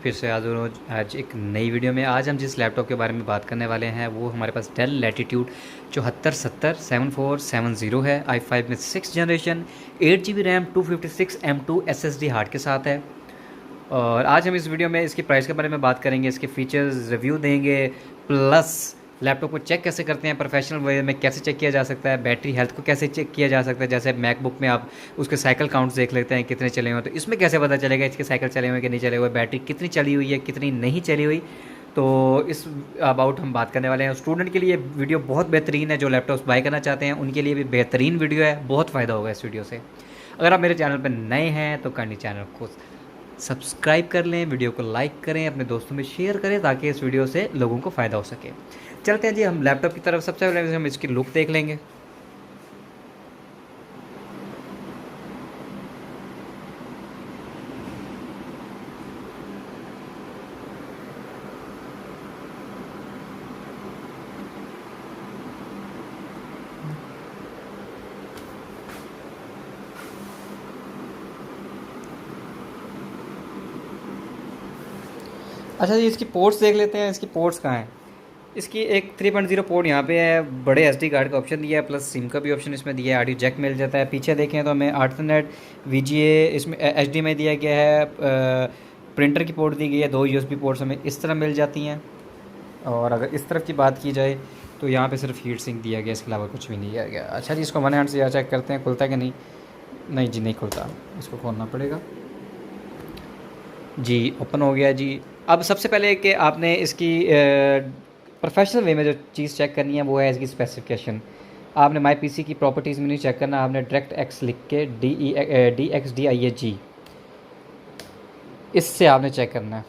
फिर से आज एक नई वीडियो में। आज हम जिस लैपटॉप के बारे में बात करने वाले हैं वो हमारे पास डेल लैटिट्यूड 7470 है। i5 में 6th generation, 8 GB RAM, 256 M2 SSD hard के साथ है। और आज हम इस वीडियो में इसकी प्राइस के बारे में बात करेंगे, इसके फीचर्स रिव्यू देंगे, प्लस लैपटॉप को चेक कैसे करते हैं, प्रोफेशनल वे में कैसे चेक किया जा सकता है, बैटरी हेल्थ को कैसे चेक किया जा सकता है। जैसे मैकबुक में आप उसके साइकिल काउंट्स देख लेते हैं कितने चले हुए हैं, तो इसमें कैसे पता चलेगा इसके साइकिल चले हुए कि नहीं चले हुए, बैटरी कितनी चली हुई है कितनी नहीं चली हुई। तो इस अबाउट हम बात करने वाले हैं। स्टूडेंट के लिए वीडियो बहुत बेहतरीन है, जो लैपटॉप्स बाय करना चाहते हैं उनके लिए भी बेहतरीन वीडियो है, बहुत फ़ायदा होगा इस वीडियो से। अगर आप मेरे चैनल पर नए हैं तो काइंडली चैनल को सब्सक्राइब कर लें, वीडियो को लाइक करें, अपने दोस्तों में शेयर करें ताकि इस वीडियो से लोगों को फ़ायदा हो सके। चलते हैं जी हम लैपटॉप की तरफ। सबसे पहले हम इसकी लुक देख लेंगे। अच्छा जी, इसकी पोर्ट्स देख लेते हैं। इसकी पोर्ट्स कहाँ हैं? इसकी एक 3.0 पोर्ट यहाँ पे है, बड़े SD कार्ड का ऑप्शन दिया है, प्लस सिम का भी ऑप्शन इसमें दिया है, ऑडियो जैक मिल जाता है। पीछे देखें तो हमें Ethernet VGA इसमें HD में दिया गया है, प्रिंटर की पोर्ट दी गई है, 2 USB पोर्ट्स हमें इस तरह मिल जाती हैं। और अगर इस तरफ की बात की जाए तो यहाँ पे सिर्फ हीट सिंक दिया गया, इसके अलावा कुछ भी नहीं दिया गया। अच्छा जी, इसको वन हैंड से चेक करते हैं खुलता है कि नहीं। नहीं जी, नहीं खुलता, इसको खोलना पड़ेगा। जी, ओपन हो गया जी। अब सबसे पहले कि आपने इसकी प्रोफेशनल वे में जो चीज़ चेक करनी है वो है इसकी स्पेसिफिकेशन। आपने माई पीसी की प्रॉपर्टीज़ में नहीं चेक करना, आपने डायरेक्ट एक्स लिख के DXDIAG इससे आपने चेक करना है।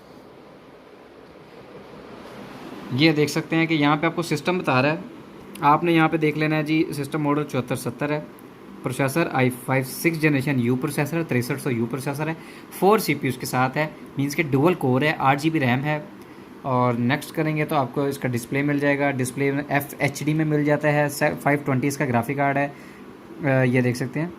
ये देख सकते हैं कि यहाँ पे आपको सिस्टम बता रहा है, आपने यहाँ पे देख लेना है जी। सिस्टम मॉडल 7470 है, processor i5 6th generation U processor है, 6300 U प्रोसेसर है, 4 CPU के साथ है, मीन्स के डुअल कोर है, 8 GB रैम है। और नेक्स्ट करेंगे तो आपको इसका डिस्प्ले मिल जाएगा। डिस्प्ले में FHD में मिल जाता है, 520 इसका ग्राफिक कार्ड है। ये देख सकते हैं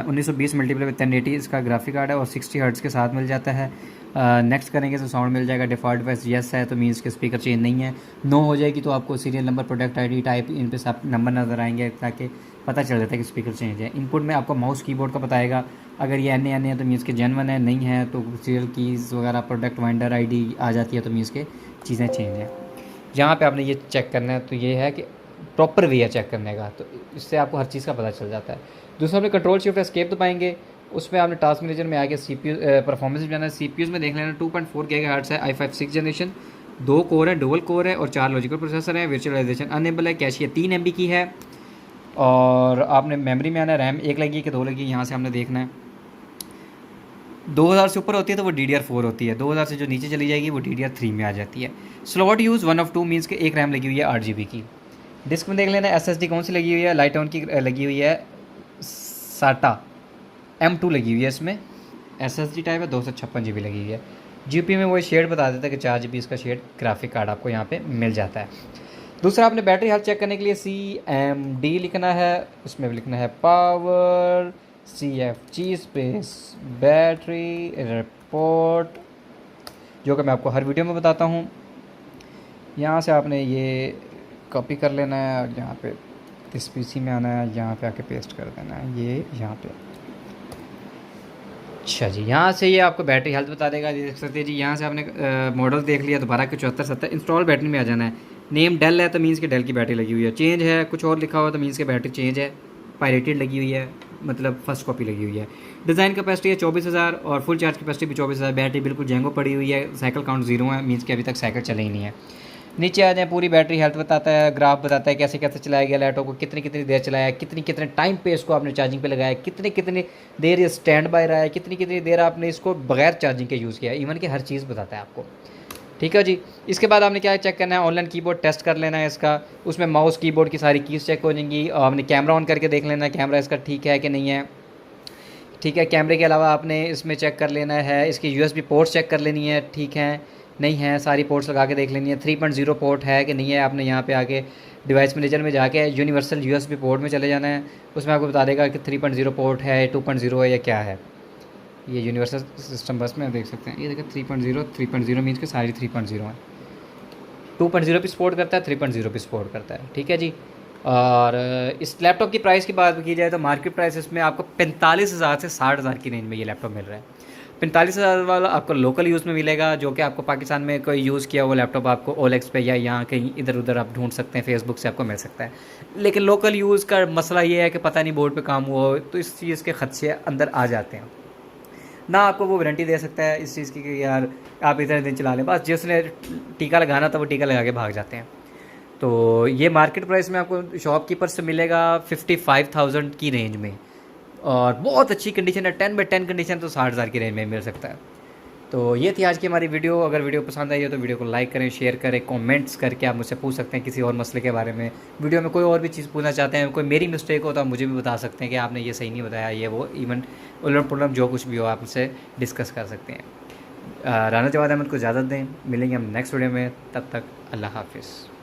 1920 मल्टीप्लाई 1080 इसका ग्राफिक कार्ड है और 60 हर्ट्ज़ के साथ मिल जाता है। नेक्स्ट करेंगे तो साउंड मिल जाएगा। डिफ़ॉल्ट वैस येस है तो मीन्स के स्पीकर चेंज नहीं है। नो हो जाएगी तो आपको serial number, product ID type, इन पे सब नंबर नज़र आएंगे ताकि पता चल जाता है कि स्पीकर चेंज है। इनपुट में आपको माउस कीबोर्ड का बताएगा, अगर ये NA है तो मीन्स के जेनवन है, नहीं है तो सीरियल कीज़ वगैरह, प्रोडक्ट वाइंडर ID आ जाती है तो मीन्स के चीज़ें चेंज हैं। जहाँ पे आपने ये चेक करना है तो ये है कि प्रॉपर वे है चेक करने का, तो इससे आपको हर चीज़ का पता चल जाता है। दूसरा आपने कंट्रोल शिफ्ट एस्केप दबाएंगे, उसमें आपने टास्क मैनेजर में आके CPU परफॉर्मेंस में जाना है। CPUs में देख लेना 2.4 GHz है, i5 6th जनरेशन, 2 कोर है, डुअल कोर है और 4 लॉजिकल प्रोसेसर है। वर्चुअलाइजेशन अनेबल है, कैश ये 3 MB की है। और आपने मेमोरी में आना है, रैम 1 लगी है कि 2 लगी है, यहाँ से हमने देखना है। 2000 से ऊपर होती है तो वो DDR4 होती है, 2000 से जो नीचे चली जाएगी वो DDR3 में आ जाती है। स्लॉट यूज़ 1 of 2 मीन्स के एक रैम लगी हुई है 8 GB की। डिस्क में देख लेना SSD कौन सी लगी हुई है, लाइटऑन की लगी हुई है, SATA M2 लगी हुई है। इसमें SSD टाइप है, 256 GB लगी हुई है। GPU में वो शेड बता देता है कि 4 GB इसका शेड ग्राफिक कार्ड आपको यहाँ पे मिल जाता है। दूसरा आपने बैटरी हेल्थ चेक करने के लिए CMD लिखना है, इसमें लिखना है power CFG space battery report, जो कि मैं आपको हर वीडियो में बताता हूँ। यहाँ से आपने ये कॉपी कर लेना है और यहाँ पे इस PC में आना है, यहाँ पे आके पेस्ट कर देना है ये यहाँ पे। अच्छा जी, यहाँ से ये आपको बैटरी हेल्थ बता देगा। देख सकते हैं जी, यहाँ से आपने मॉडल देख लिया दोबारा के 7470। इंस्टॉल बैटरी में आ जाना है। नेम डेल है तो मीन्स की डेल की बैटरी लगी हुई है। चेंज है कुछ और लिखा हुआ तो मीन्स की बैटरी चेंज है, पायरेटेड लगी हुई है, मतलब फर्स्ट कॉपी लगी हुई है। डिज़ाइन कैपेसिटी है 24,000 और फुल चार्ज कैपेसिटी भी 24,000। बैटरी बिल्कुल जेंगो पड़ी हुई है, साइकिल काउंट 0 है, मीन्स कि अभी तक साइकिल चले ही नहीं है। नीचे आ जाए, पूरी बैटरी हेल्थ बताता है, ग्राफ बताता है कैसे कैसे चलाया गया लैपटॉप को, कितनी कितनी देर चलाया, कितने टाइम पे इसको आपने चार्जिंग पे लगाया, कितनी देर ये स्टैंड बाय रहा है, कितनी देर आपने इसको बगैर चार्जिंग के यूज़ किया है, इवन कि हर चीज़ बताता है आपको। ठीक है जी। इसके बाद आपने क्या चेक करना है, ऑनलाइन कीबोर्ड टेस्ट कर लेना है इसका। उसमें माउस कीबोर्ड की सारी कीज़ चेक हो जाएंगी। आपने कैमरा ऑन करके देख लेना है, कैमरा इसका ठीक है कि नहीं है। ठीक है, कैमरे के अलावा आपने इसमें चेक कर लेना है, इसकी USB पोर्ट्स चेक कर लेनी है, ठीक है नहीं है, सारी पोर्ट्स लगा के देख लेनी है। 3.0 पोर्ट है कि नहीं है, आपने यहाँ पे आके डिवाइस मैनेजर में जाके यूनिवर्सल USB पोर्ट में चले जाना है, उसमें आपको बता देगा कि 3.0 पोर्ट है, 2.0 है या क्या है। ये यूनिवर्सल सिस्टम बस में देख सकते हैं, ये देखिए 3.0 मीन्स के सारी 3.0 हैं। 2.0 भी सपोर्ट करता है, 3.0 भी सपोर्ट करता है, ठीक है जी। और इस लैपटॉप की प्राइस की बात की जाए तो मार्केट प्राइस इसमें आपको 45,000 से 60,000 की रेंज में ये लैपटॉप मिल रहा है। 45,000 वाला आपको लोकल यूज़ में मिलेगा, जो कि आपको पाकिस्तान में कोई यूज़ किया हुआ लैपटॉप आपको ओलेक्स पे या यहाँ कहीं इधर उधर आप ढूंढ सकते हैं, फेसबुक से आपको मिल सकता है। लेकिन लोकल यूज़ का मसला ये है कि पता नहीं बोर्ड पे काम हुआ हो, तो इस चीज़ के खदशे अंदर आ जाते हैं। ना आपको वो वारंटी दे सकता है इस चीज़ की कि यार आप इतने दिन चला लें, बस जिसने टीका लगाना था वो टीका लगा के भाग जाते हैं। तो ये मार्केट प्राइस में आपको शॉपकीपर से मिलेगा 55,000 की रेंज में, और बहुत अच्छी कंडीशन है, 10/10 कंडीशन तो 60,000 की रेंज में मिल सकता है। तो ये थी आज की हमारी वीडियो। अगर वीडियो पसंद आई हो तो वीडियो को लाइक करें, शेयर करें, कमेंट्स करके आप मुझसे पूछ सकते हैं किसी और मसले के बारे में। वीडियो में कोई और भी चीज़ पूछना चाहते हैं, कोई मेरी मिस्टेक हो तो आप मुझे भी बता सकते हैं कि आपने ये सही नहीं बताया, ये वो, इवन उलट पुलट जो कुछ भी हो आप मुझसे डिस्कस कर सकते हैं। राना जवाद अहमद को इजाज़त दें, मिलेंगे हम नेक्स्ट वीडियो में, तब तक अल्लाह हाफिज़।